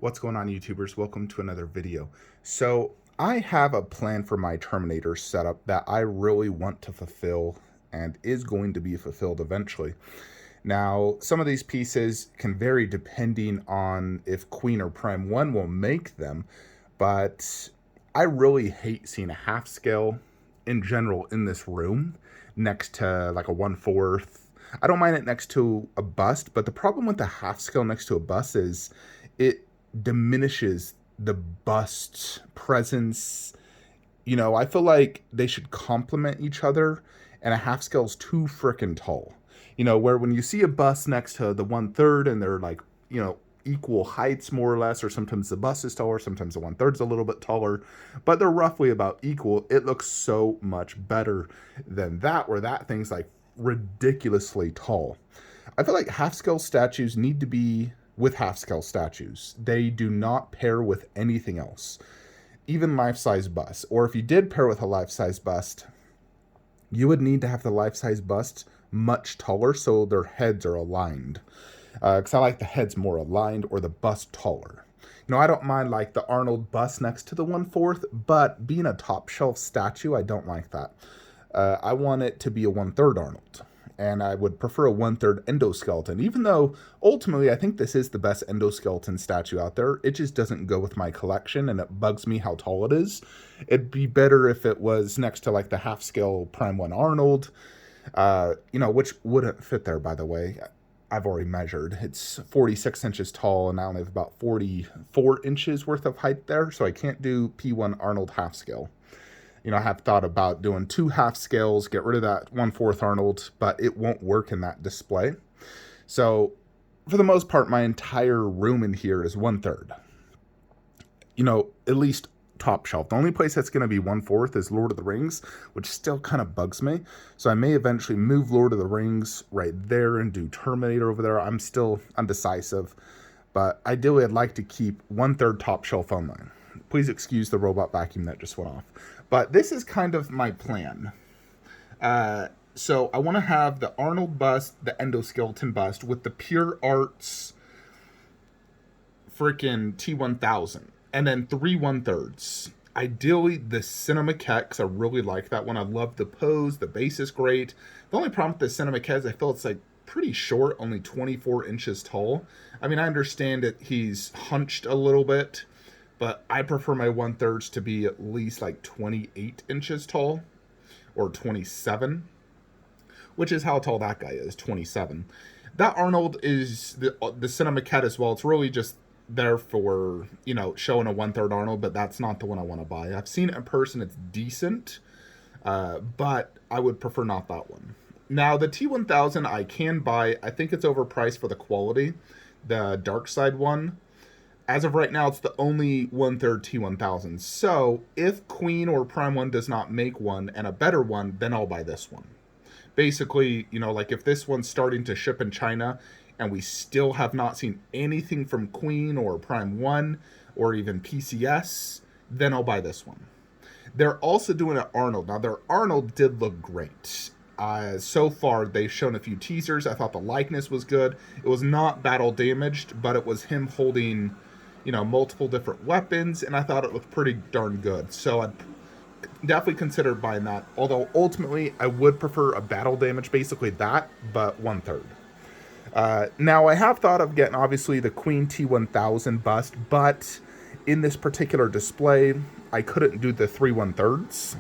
What's going on, YouTubers? Welcome to another video. So I have a plan for my Terminator setup that I really want to fulfill and is going to be fulfilled eventually. Now, some of these pieces can vary depending on if Queen or Prime 1 will make them, but I really hate seeing a half scale in general in this room next to like a 1/4. I don't mind it next to a bust, but the problem with the half scale next to a bust is it diminishes the bust's presence. I feel like they should complement each other, and a half scale's too freaking tall. Where when you see a bust next to the 1/3 and they're like, equal heights more or less, or sometimes the bust is taller, sometimes the 1/3 is a little bit taller, but they're roughly about equal. It looks so much better than that, where that thing's like ridiculously tall. I feel like half scale statues need to be with half scale statues. They do not pair with anything else, even life size bust. Or if you did pair with a life size bust, you would need to have the life size bust much taller so their heads are aligned. Because I like the heads more aligned or the bust taller. I don't mind like the Arnold bust next to the 1/4, but being a top shelf statue, I don't like that. I want it to be a 1/3 Arnold. And I would prefer a 1/3 endoskeleton, even though ultimately I think this is the best endoskeleton statue out there. It just doesn't go with my collection, and it bugs me how tall it is. It'd be better if it was next to like the half scale Prime 1 Arnold, which wouldn't fit there, by the way. I've already measured. It's 46 inches tall, and I only have about 44 inches worth of height there, so I can't do P1 Arnold half scale. I have thought about doing 2 half scales, get rid of that 1/4 Arnold, but it won't work in that display. So, for the most part, my entire room in here is 1/3. At least top shelf. The only place that's going to be 1/4 is Lord of the Rings, which still kind of bugs me. So I may eventually move Lord of the Rings right there and do Terminator over there. I'm still undecisive, but ideally I'd like to keep 1/3 top shelf only. Please excuse the robot vacuum that just went off. But this is kind of my plan. So I want to have the Arnold bust, the endoskeleton bust, with the Pure Arts freaking T1000. And then 3 1/3s. Ideally, the Cinema Cat, because I really like that one. I love the pose. The base is great. The only problem with the Cinema Cat is I feel it's like pretty short, only 24 inches tall. I mean, I understand that he's hunched a little bit, but I prefer my 1/3s to be at least like 28 inches tall, or 27, which is how tall that guy is, 27. That Arnold is the Cinema Cat as well. It's really just there for, showing a 1/3 Arnold, but that's not the one I want to buy. I've seen it in person. It's decent, but I would prefer not that one. Now, the T1000 I can buy. I think it's overpriced for the quality. The Dark Side one, as of right now, it's the only 1/3 T1000. So if Queen or Prime 1 does not make one and a better one, then I'll buy this one. Basically, like if this one's starting to ship in China and we still have not seen anything from Queen or Prime 1 or even PCS, then I'll buy this one. They're also doing an Arnold. Now, their Arnold did look great. So far, they've shown a few teasers. I thought the likeness was good. It was not battle damaged, but it was him holding, multiple different weapons, and I thought it looked pretty darn good. So I'd definitely consider buying that. Although, ultimately, I would prefer a battle damage, basically that, but 1/3. Now, I have thought of getting, obviously, the Queen T1000 bust, but in this particular display, I couldn't do the 3 1/3s.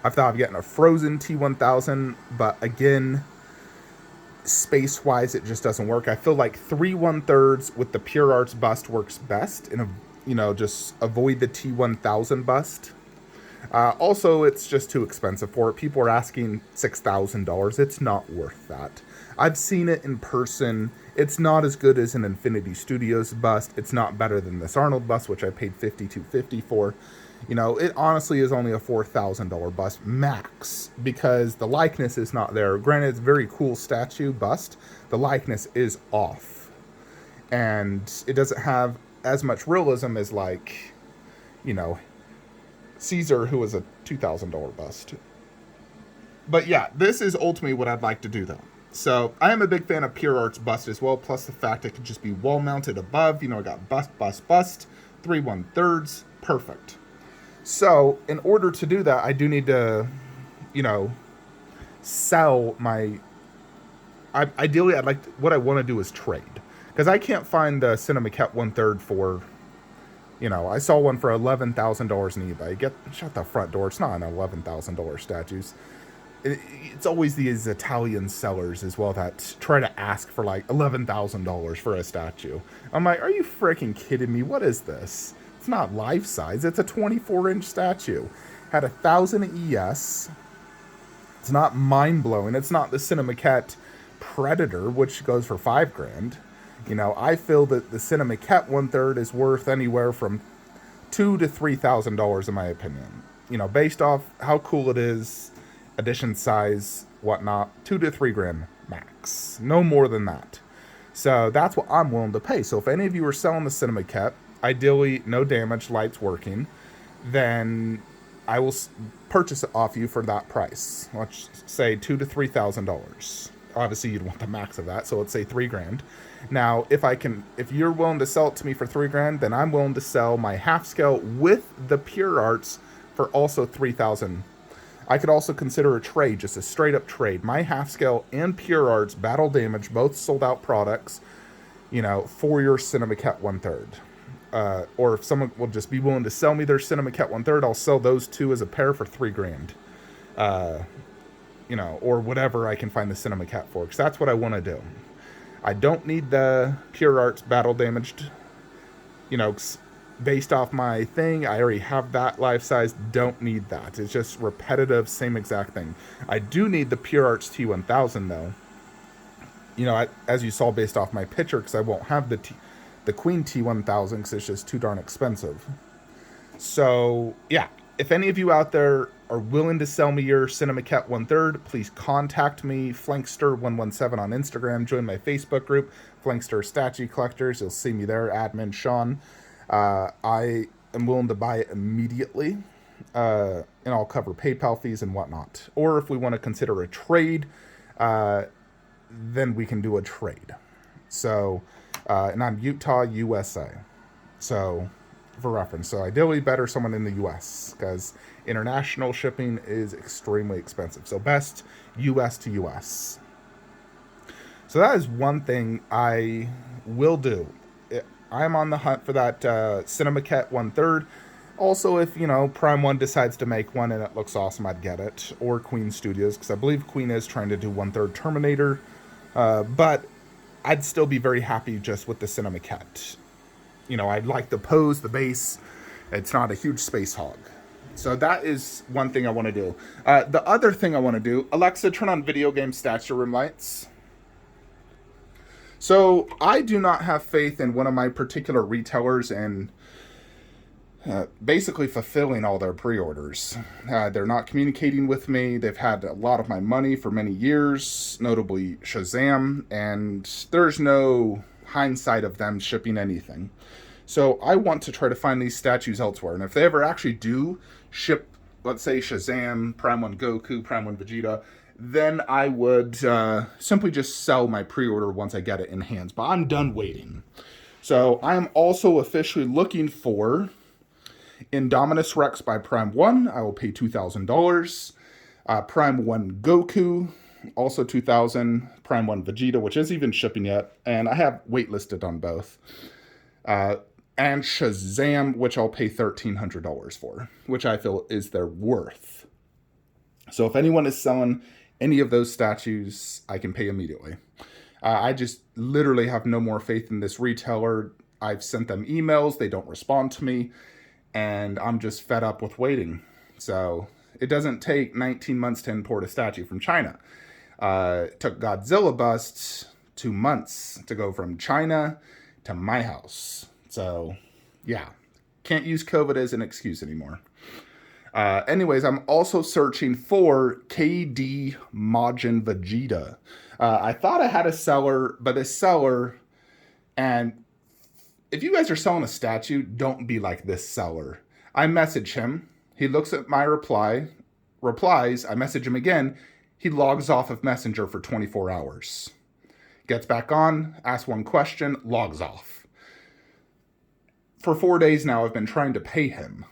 I've thought of getting a Frozen T1000, but again, space-wise, it just doesn't work. I feel like 3 1/3s with the Pure Arts bust works best, and, just avoid the T1000 bust. Also, it's just too expensive for it. People are asking $6,000. It's not worth that. I've seen it in person. It's not as good as an Infinity Studios bust. It's not better than this Arnold bust, which I paid $5,250 for. It honestly is only a $4,000 bust max, because the likeness is not there. Granted, it's a very cool statue bust. The likeness is off. And it doesn't have as much realism as, like, Caesar, who was a $2,000 bust. But yeah, this is ultimately what I'd like to do, though. So I am a big fan of Pure Arts bust as well, plus the fact it could just be wall mounted above. I got bust, bust, bust, 3/1/3, perfect. So in order to do that, I do need to, you know, sell my. Ideally, what I want to do is trade, because I can't find the Cinemaket 1/3 for. I saw one for $11,000 in eBay. Shut the front door. It's not an $11,000 statues. It's always these Italian sellers as well that try to ask for like $11,000 for a statue. I'm like, are you freaking kidding me? What is this? It's not life size. It's a 24-inch statue. Had 1,000 ES. It's not mind blowing. It's not the Cinemaket Predator, which goes for $5,000. I feel that the Cinemaket 1/3 is worth anywhere from $2,000 to $3,000 in my opinion. Based off how cool it is, edition size, whatnot, $2,000 to $3,000 max. No more than that. So that's what I'm willing to pay. So if any of you are selling the Cinemaket, ideally no damage, lights working, then I will purchase it off you for that price. Let's say $2,000 to $3,000. Obviously, you'd want the max of that, so let's say $3,000. Now, if you're willing to sell it to me for $3,000, then I'm willing to sell my half scale with the Pure Arts for also $3,000. I could also consider a trade, just a straight up trade. My half scale and Pure Arts Battle Damage, both sold out products, for your Cinemaket 1/3. Or if someone will just be willing to sell me their Cinemaket 1/3, I'll sell those two as a pair for $3,000. Or whatever I can find the Cinemaket for, because that's what I want to do. I don't need the Pure Arts Battle Damaged, based off my thing. I already have that life size. Don't need that. It's just repetitive, same exact thing. I do need the Pure Arts T1000 though. As you saw based off my picture, because I won't have the Queen T1000 because it's just too darn expensive. So yeah, if any of you out there are willing to sell me your Cinemaket 1/3, please contact me, Flankster117 on Instagram. Join my Facebook group, Flankster Statue Collectors. You'll see me there, admin Sean. I am willing to buy it immediately, and I'll cover PayPal fees and whatnot. Or if we want to consider a trade, then we can do a trade. So, and I'm Utah, USA. So, for reference. So ideally better someone in the US, because international shipping is extremely expensive. So best US to US. So that is one thing I will do. I'm on the hunt for that Cinemaket 1/3. Also, if, Prime 1 decides to make one and it looks awesome, I'd get it. Or Queen Studios, because I believe Queen is trying to do 1/3 Terminator. But I'd still be very happy just with the Cinemaket. I'd like the pose, the base. It's not a huge space hog. So that is one thing I want to do. The other thing I want to do, Alexa, turn on video game statue room lights. So I do not have faith in one of my particular retailers and basically fulfilling all their pre-orders. They're not communicating with me. They've had a lot of my money for many years, notably Shazam, and there's no hindsight of them shipping anything. So I want to try to find these statues elsewhere. And if they ever actually do ship, let's say Shazam, Prime 1 Goku, Prime 1 Vegeta, then I would simply just sell my pre-order once I get it in hands. But I'm done waiting. So I am also officially looking for Indominus Rex by Prime 1. I will pay $2,000. Prime 1 Goku, also $2,000. Prime 1 Vegeta, which isn't even shipping yet. And I have waitlisted on both. And Shazam, which I'll pay $1,300 for, which I feel is their worth. So if anyone is selling any of those statues, I can pay immediately. I just literally have no more faith in this retailer. I've sent them emails. They don't respond to me. And I'm just fed up with waiting. So it doesn't take 19 months to import a statue from China. It took Godzilla Bust 2 months to go from China to my house. So, yeah, can't use COVID as an excuse anymore. Anyways, I'm also searching for KD Majin Vegeta. I thought I had a seller, but this seller, and if you guys are selling a statue, don't be like this seller. I message him. He looks at my replies. I message him again. He logs off of Messenger for 24 hours. Gets back on, asks one question, logs off. For 4 days now, I've been trying to pay him.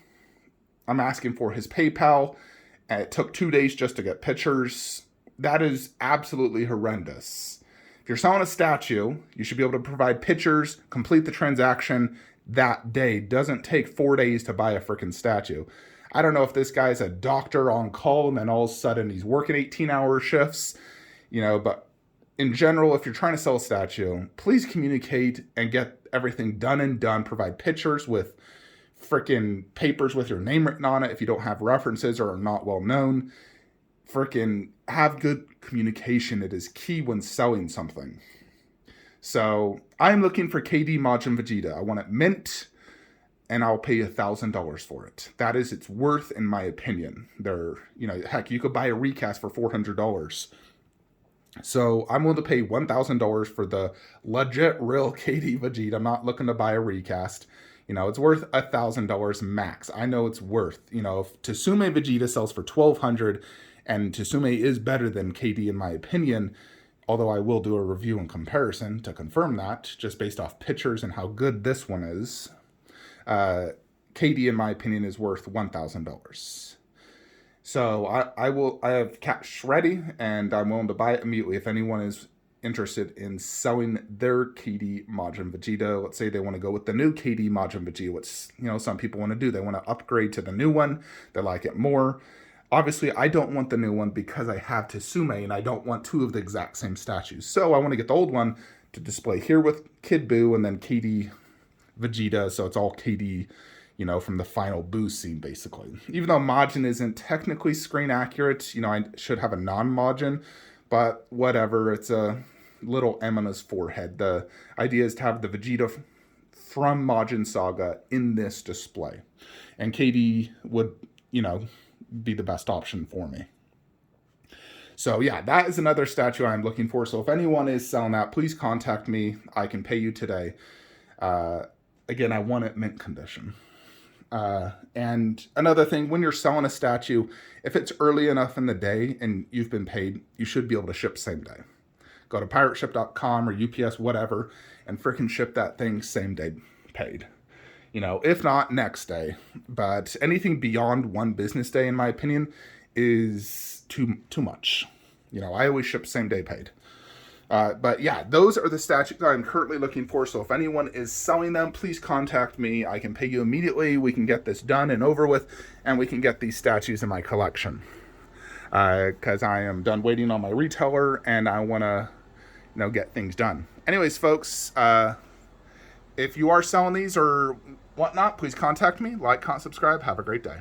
I'm asking for his PayPal, and it took 2 days just to get pictures. That is absolutely horrendous. If you're selling a statue, you should be able to provide pictures, complete the transaction that day. Doesn't take 4 days to buy a freaking statue. I don't know if this guy's a doctor on call and then all of a sudden he's working 18-hour shifts, but in general, if you're trying to sell a statue, please communicate and get everything done and done. Provide pictures with freaking papers with your name written on it if you don't have references or are not well known. Freaking have good communication. It is key when selling something. So I'm looking for KD Majin Vegeta. I want it mint, and I'll pay $1,000 for it. That is its worth, in my opinion. Heck, you could buy a recast for $400. So I'm willing to pay $1,000 for the legit real KD Vegeta. I'm not looking to buy a recast. It's worth $1,000 max. I know it's worth. If Tsume Vegeta sells for $1,200, and Tsume is better than KD in my opinion, although I will do a review and comparison to confirm that, just based off pictures and how good this one is. KD, in my opinion, is worth $1,000. So I have cash ready, and I'm willing to buy it immediately if anyone is interested in selling their KD Majin Vegeta. Let's say they want to go with the new KD Majin Vegeta, which some people want to do. They want to upgrade to the new one. They like it more. Obviously, I don't want the new one because I have Tsume, and I don't want two of the exact same statues. So I want to get the old one to display here with Kid Buu and then KD Vegeta. So it's all KD, from the final Buu scene, basically. Even though Majin isn't technically screen accurate, I should have a non-Majin, but whatever. It's a little M on his forehead. The idea is to have the Vegeta from Majin Saga in this display. And KD would, be the best option for me. So yeah, that is another statue I'm looking for. So if anyone is selling that, please contact me. I can pay you today. Again, I want it mint condition. And another thing, when you're selling a statue, if it's early enough in the day and you've been paid, you should be able to ship same day. Go to pirateship.com or UPS, whatever, and freaking ship that thing same day paid. If not, next day. But anything beyond one business day, in my opinion, is too much. I always ship same day paid. But yeah, those are the statues that I'm currently looking for. So if anyone is selling them, please contact me. I can pay you immediately. We can get this done and over with, and we can get these statues in my collection. Because I am done waiting on my retailer, and I want to, get things done. Anyways, folks, if you are selling these or whatnot, please contact me. Like, comment, subscribe. Have a great day.